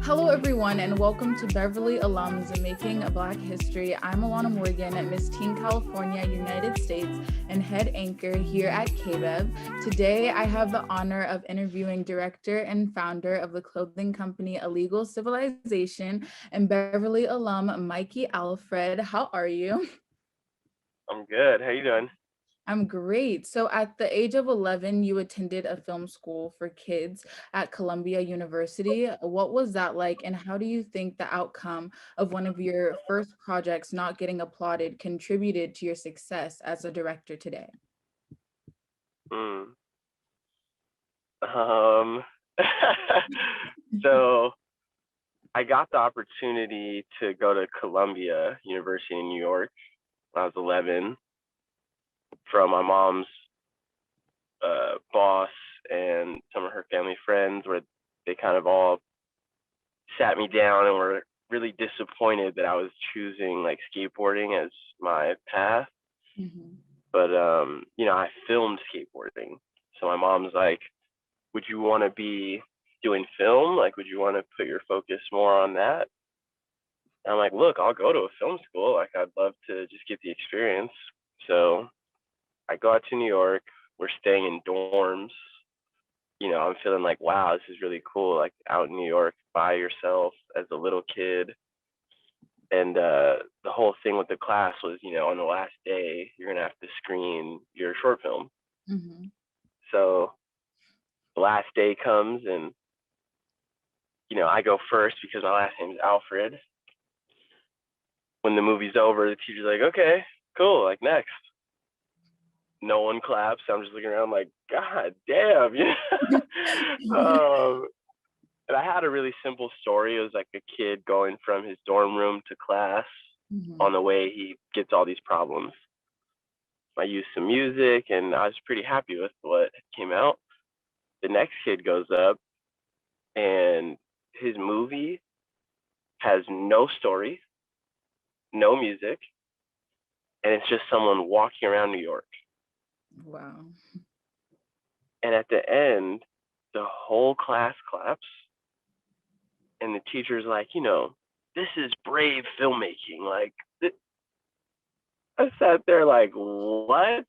Hello, everyone, and welcome to Beverly Alums Making Black History. I'm Alana Morgan, Miss Teen California, United States, and head anchor here at KBEV. Today, I have the honor of interviewing director and founder of the clothing company Illegal Civilization and Beverly alum Mikey Alfred. How are you? I'm good. How you doing? I'm great. So at the age of 11, you attended a film school for kids at Columbia University. What was that like, and how do you think the outcome of one of your first projects not getting applauded contributed to your success as a director today? Mm. Um, so I got the opportunity to go to Columbia University in New York when I was 11 from my mom's boss and some of her family friends, where they kind of all sat me down and were really disappointed that I was choosing like skateboarding as my path. Mhm. But I filmed skateboarding. So my mom's like, would you want to be doing film? Like, would you want to put your focus more on that? And I'm like, look, I'll go to a film school. Like, I'd love to just get the experience. So I go out to New York. We're staying in dorms. I'm feeling like, wow, this is really cool. Like out in New York by yourself as a little kid. And the whole thing with the class was, on the last day, you're going to have to screen your short film. Mhm. So the last day comes and I go first because my last name is Alfred. When the movie's over, the teacher's like, okay, cool, like next. No one claps. I'm just looking around like, God damn. And I had a really simple story. It was like a kid going from his dorm room to class. Mhm. On the way, he gets all these problems. I used some music and I was pretty happy with what came out. The next kid goes up and his movie has no story, no music, and it's just someone walking around New York. Wow. And at the end, the whole class claps, and the teacher's like, this is brave filmmaking. Like, I sat there like, what?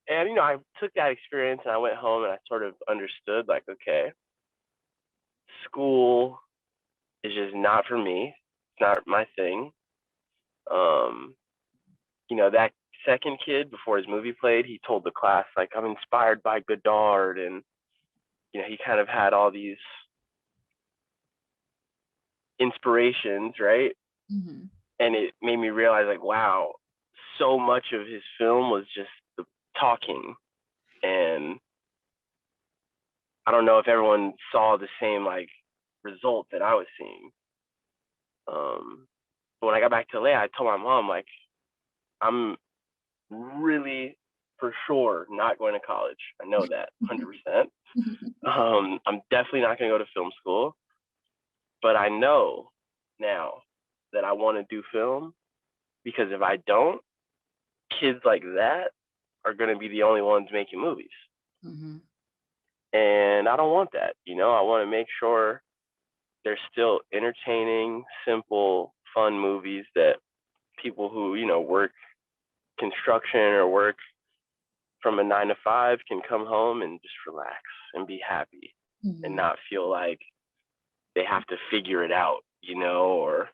And I took that experience and I went home and I sort of understood, like, okay, school is just not for me. It's not my thing. Um, that second kid before his movie played, he told the class, like, I'm inspired by Godard. And, he kind of had all these inspirations, right? Mhm. And it made me realize, like, wow, so much of his film was just the talking. And I don't know if everyone saw the same, like, result that I was seeing. But when I got back to LA, I told my mom, like, I'm really for sure not going to college. I know that 100%. I'm definitely not going to go to film school, but I know now that I want to do film, because if I don't, kids like that are going to be the only ones making movies. Mhm. And I don't want that. I want to make sure they're still entertaining, simple, fun movies that people who, work construction or work from a 9 to 5 can come home and just relax and be happy and Mhm. not feel like they have to figure it out, or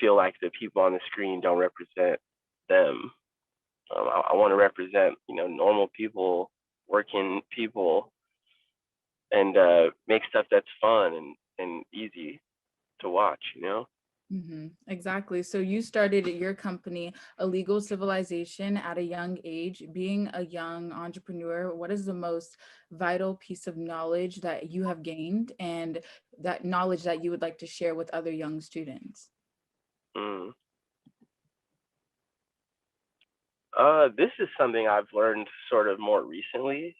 feel like the people on the screen don't represent them. I want to represent, normal people, working people, and make stuff that's fun and easy to watch. Exactly. So you started your company, Illegal Civilization, at a young age. Being a young entrepreneur, what is the most vital piece of knowledge that you have gained and that knowledge that you would like to share with other young students? Mm. This is something I've learned sort of more recently.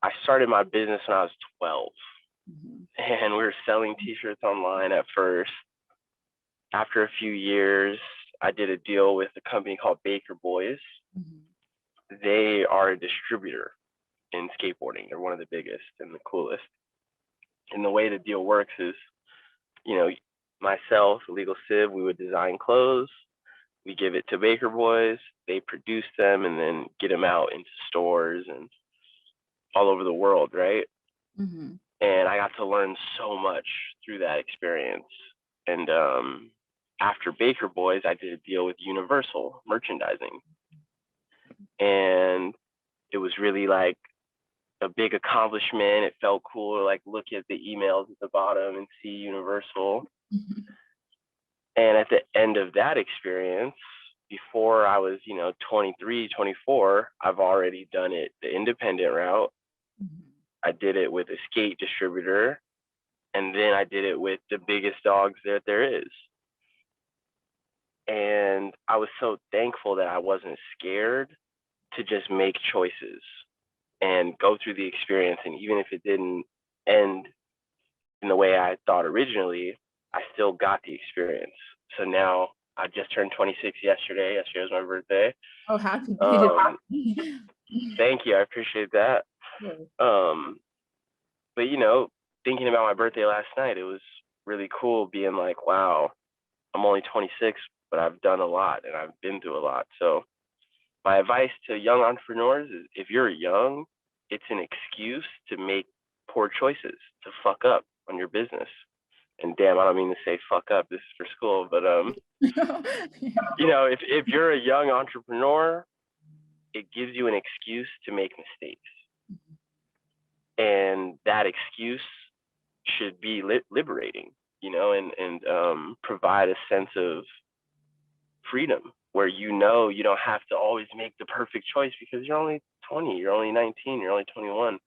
I started my business when I was 12, Mhm. and we were selling T-shirts online at first. After a few years, I did a deal with a company called Baker Boys. Mhm. They are a distributor. in skateboarding. They're one of the biggest and the coolest. And the way the deal works is, you know, myself, Illegal Civ, we would design clothes. We give it to Baker Boys. They produce them and then get them out into stores and all over the world, right? Mm-hmm. And I got to learn so much through that experience. And after Baker Boys, I did a deal with Universal Merchandising. And it was really like a big accomplishment. It felt cool to like look at the emails at the bottom and see Universal. Mm-hmm. And at the end of that experience, before I was, 23, 24, I've already done it the independent route. Mm-hmm. I did it with a skate distributor, and then I did it with the biggest dogs that there is. And I was so thankful that I wasn't scared to just make choices and go through the experience. And even if it didn't end in the way I thought originally, I still got the experience. So now I just turned 26 yesterday. Yesterday was my birthday. Oh, happy birthday. Thank you. I appreciate that. But thinking about my birthday last night, it was really cool being like, wow, I'm only 26, but I've done a lot and I've been through a lot. So my advice to young entrepreneurs is, if you're young, it's an excuse to make poor choices, to fuck up on your business. And damn, I don't mean to say fuck up, this is for school, but if you're a young entrepreneur, it gives you an excuse to make mistakes. And that excuse should be liberating, and provide a sense of freedom where you don't have to always make the perfect choice because you're only 20, you're only 19, you're only 21.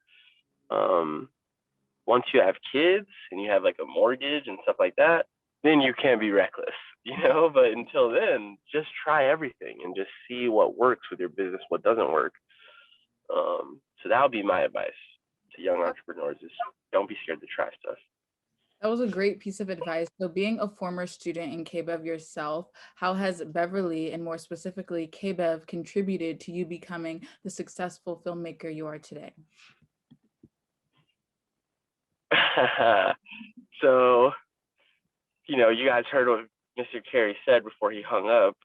Once you have kids and you have like a mortgage and stuff like that, then you can be reckless, but until then, just try everything and just see what works with your business, what doesn't work. So that would be my advice to young entrepreneurs, is don't be scared to try stuff. That was a great piece of advice. So being a former student in KBEV yourself, how has Beverly, and more specifically KBEV, contributed to you becoming the successful filmmaker you are today? So, you guys heard what Mr. Carey said before he hung up.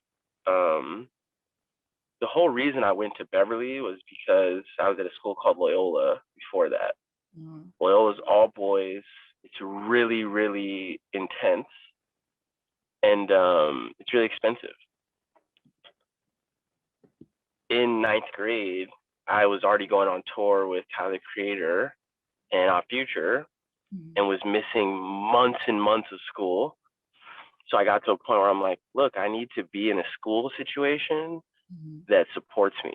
The whole reason I went to Beverly was because I was at a school called Loyola before that. Mm. Loyola's all boys. It's really, really intense, and it's really expensive. In 9th grade, I was already going on tour with Tyler, the Creator, and Our Future, and was missing months and months of school. So I got to a point where I'm like, look, I need to be in a school situation that supports me,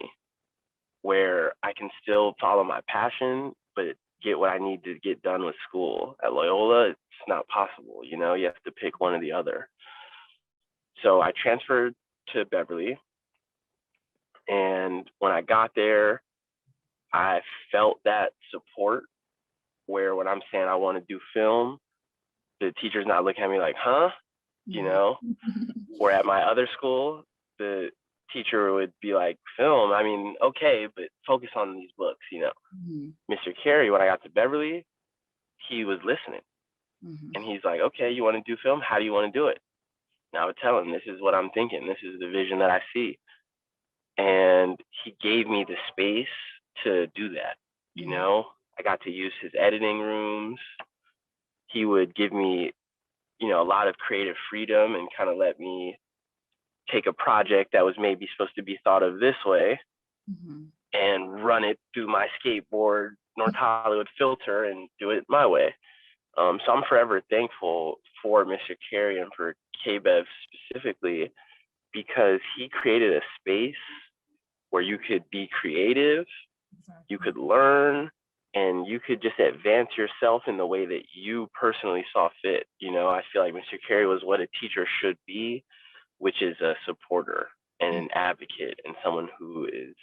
where I can still follow my passion, but get what I need to get done with school. At Loyola, it's not possible, you have to pick one or the other. So I transferred to Beverly, and when I got there, I felt that support, where when I'm saying I want to do film, the teacher's not looking at me like, huh? Or at my other school, the teacher would be like, film, I mean, okay, but focus on these books, Mr. Carey, when I got to Beverly, he was listening. And he's like, okay, you want to do film? How do you want to do it? And I would tell him, this is what I'm thinking. This is the vision that I see. And he gave me the space to do that. I got to use his editing rooms. He would give me, a lot of creative freedom and kind of let me take a project that was maybe supposed to be thought of this way and run it through my skateboard North Hollywood filter and do it my way. So I'm forever thankful for Mr. Carey and for KBEV specifically, because he created a space where you could be creative, you could learn, and you could just advance yourself in the way that you personally saw fit. I feel like Mr. Carey was what a teacher should be, which is a supporter and an advocate and someone who is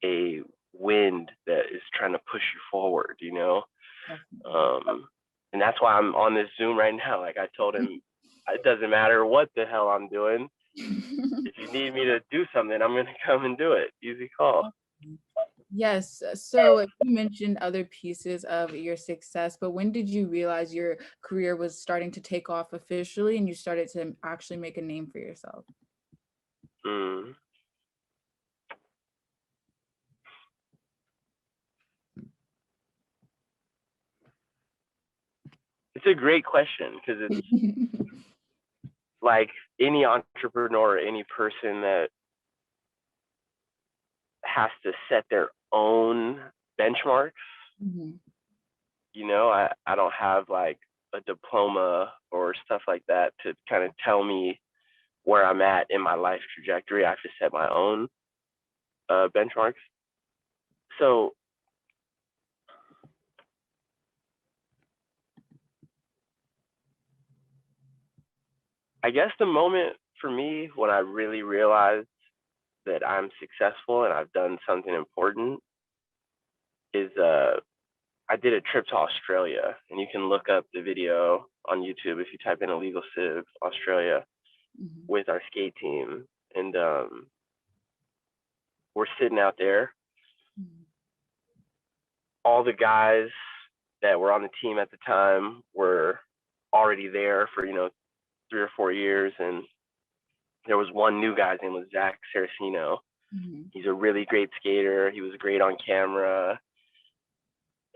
a wind that is trying to push you forward, and that's why I'm on this Zoom right now. Like I told him, it doesn't matter what the hell I'm doing. If you need me to do something, I'm going to come and do it. Easy call. Yes. So you mentioned other pieces of your success, but when did you realize your career was starting to take off officially and you started to actually make a name for yourself? Mm. It's a great question because it's like any entrepreneur, any person that has to set their own benchmarks. Mm-hmm. You know, I don't have like a diploma or stuff like that to kind of tell me where I'm at in my life trajectory. I have to set my own benchmarks. So I guess the moment for me when I really realized that I'm successful and I've done something important is I did a trip to Australia, and you can look up the video on YouTube if you type in illegal civ Australia Mm-hmm. with our skate team, and we're sitting out there. All the guys that were on the team at the time were already there for 3 or 4 years, and there was one new guy. His name was Zach Saraceno. Mm-hmm. He's a really great skater. He was great on camera.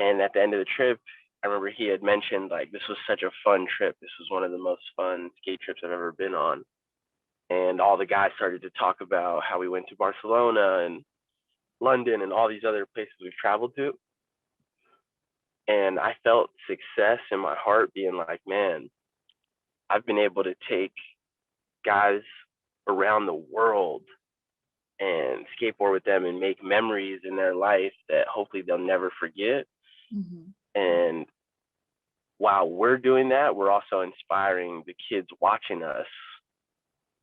And at the end of the trip, I remember he had mentioned like this was such a fun trip. This was one of the most fun skate trips I've ever been on. And all the guys started to talk about how we went to Barcelona and London and all these other places we've traveled to. And I felt success in my heart being like, man, I've been able to take guys around the world and skateboard with them and make memories in their life that hopefully they'll never forget. Mm-hmm. And while we're doing that, we're also inspiring the kids watching us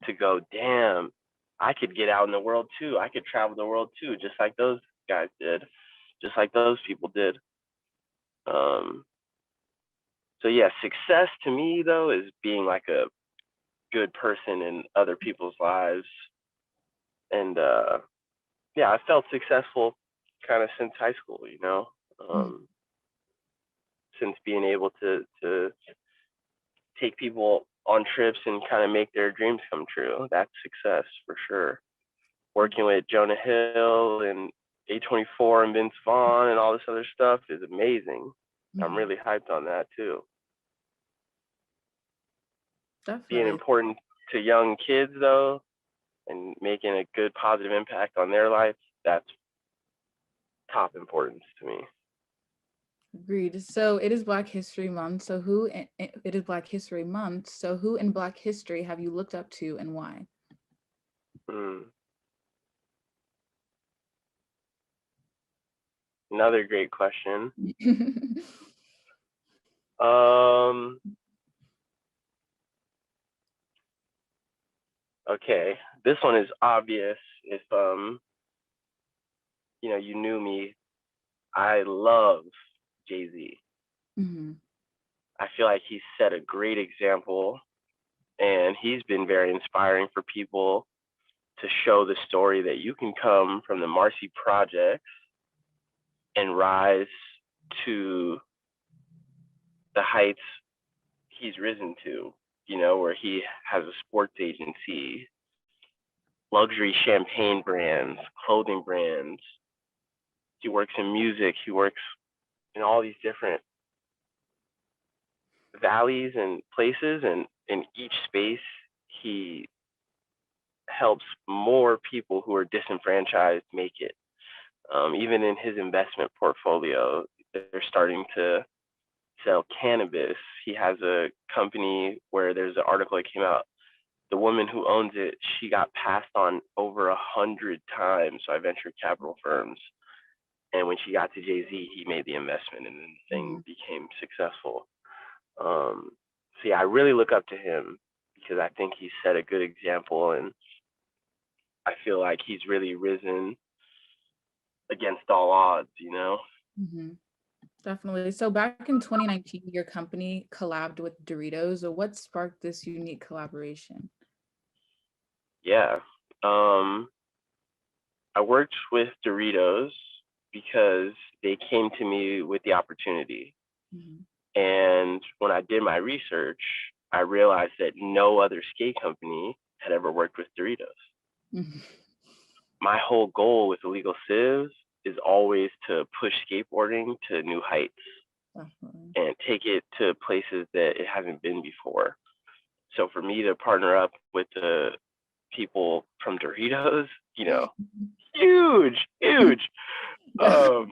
to go, damn, I could get out in the world too. I could travel the world too, just like those guys did, just like those people did. So yeah, success to me though is being like a good person in other people's lives. And yeah, I felt successful kind of since high school, since being able to take people on trips and kind of make their dreams come true. That's success for sure. Working with Jonah Hill and A24 and Vince Vaughn and all this other stuff is amazing. Mm-hmm. I'm really hyped on that too. Being Definitely. important to young kids though, and making a good positive impact on their life, that's top importance to me. Agreed. So it is Black History Month. So it is Black History Month. So who in Black history have you looked up to and why? Another great question. Okay, this one is obvious. If you knew me, I love Jay-Z. Mm-hmm. I feel like he's set a great example, and he's been very inspiring for people to show the story that you can come from the Marcy Projects and rise to the heights he's risen to, where he has a sports agency, luxury champagne brands, clothing brands. He works in music. He works in all these different valleys and places, and in each space, he helps more people who are disenfranchised make it. Even in his investment portfolio, they're starting to sell cannabis. He has a company where there's an article that came out. The woman who owns it, she got passed on over 100 times by venture capital firms. And when she got to Jay-Z, he made the investment and then the thing became successful. So yeah, I really look up to him because I think he set a good example, and I feel like he's really risen against all odds, Mm-hmm. Definitely. So back in 2019, your company collabed with Doritos. So what sparked this unique collaboration? Yeah. I worked with Doritos because they came to me with the opportunity. Mhm. And when I did my research, I realized that no other skate company had ever worked with Doritos. Mhm. My whole goal with Illegal Civs is always to push skateboarding to new heights Definitely. and take it to places that it hasn't been before. So for me to partner up with the people from Doritos, huge. Um,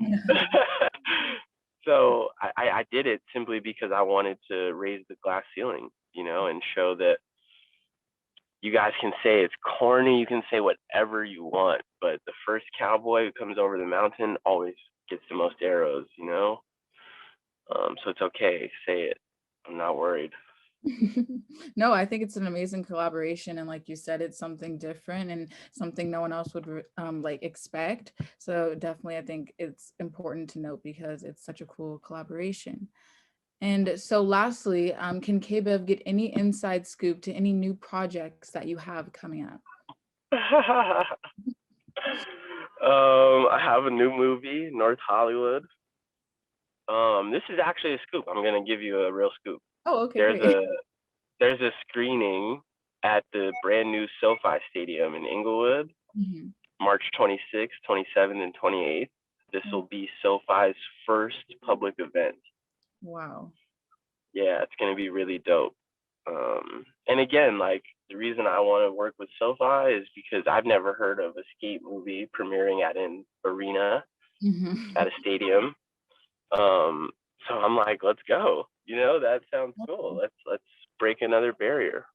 so I did it simply because I wanted to raise the glass ceiling, and show that you guys can say it's corny, you can say whatever you want, but the first cowboy who comes over the mountain always gets the most arrows. So it's okay, say it. I'm not worried. No, I think it's an amazing collaboration, and like you said, it's something different and something no one else would like expect. So definitely, I think it's important to note because it's such a cool collaboration. And so lastly, can KBEV get any inside scoop to any new projects that you have coming up? I have a new movie, North Hollywood. This is actually a scoop. I'm gonna give you a real scoop. Oh, okay, There's great. a there's a screening at the brand new SoFi Stadium in Inglewood, Mhm. March 26th, 27th, and 28th. This will be SoFi's first public event. Wow. Yeah, it's gonna be really dope. And again, like the reason I want to work with SoFi is because I've never heard of a skate movie premiering at an arena, Mhm. at a stadium. So I'm like, let's go. That sounds cool. Let's break another barrier.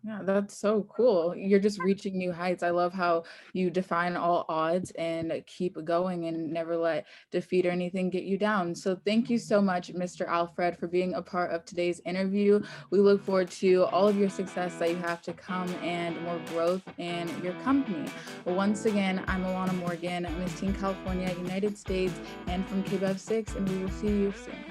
Yeah, that's so cool. You're just reaching new heights. I love how you define all odds and keep going and never let defeat or anything get you down. So thank you so much, Mr. Alfred, for being a part of today's interview. We look forward to all of your success that you have to come and more growth in your company. Once again, I'm Alana Morgan, Miss Teen California, United States, and from KBEV 6, and we will see you soon.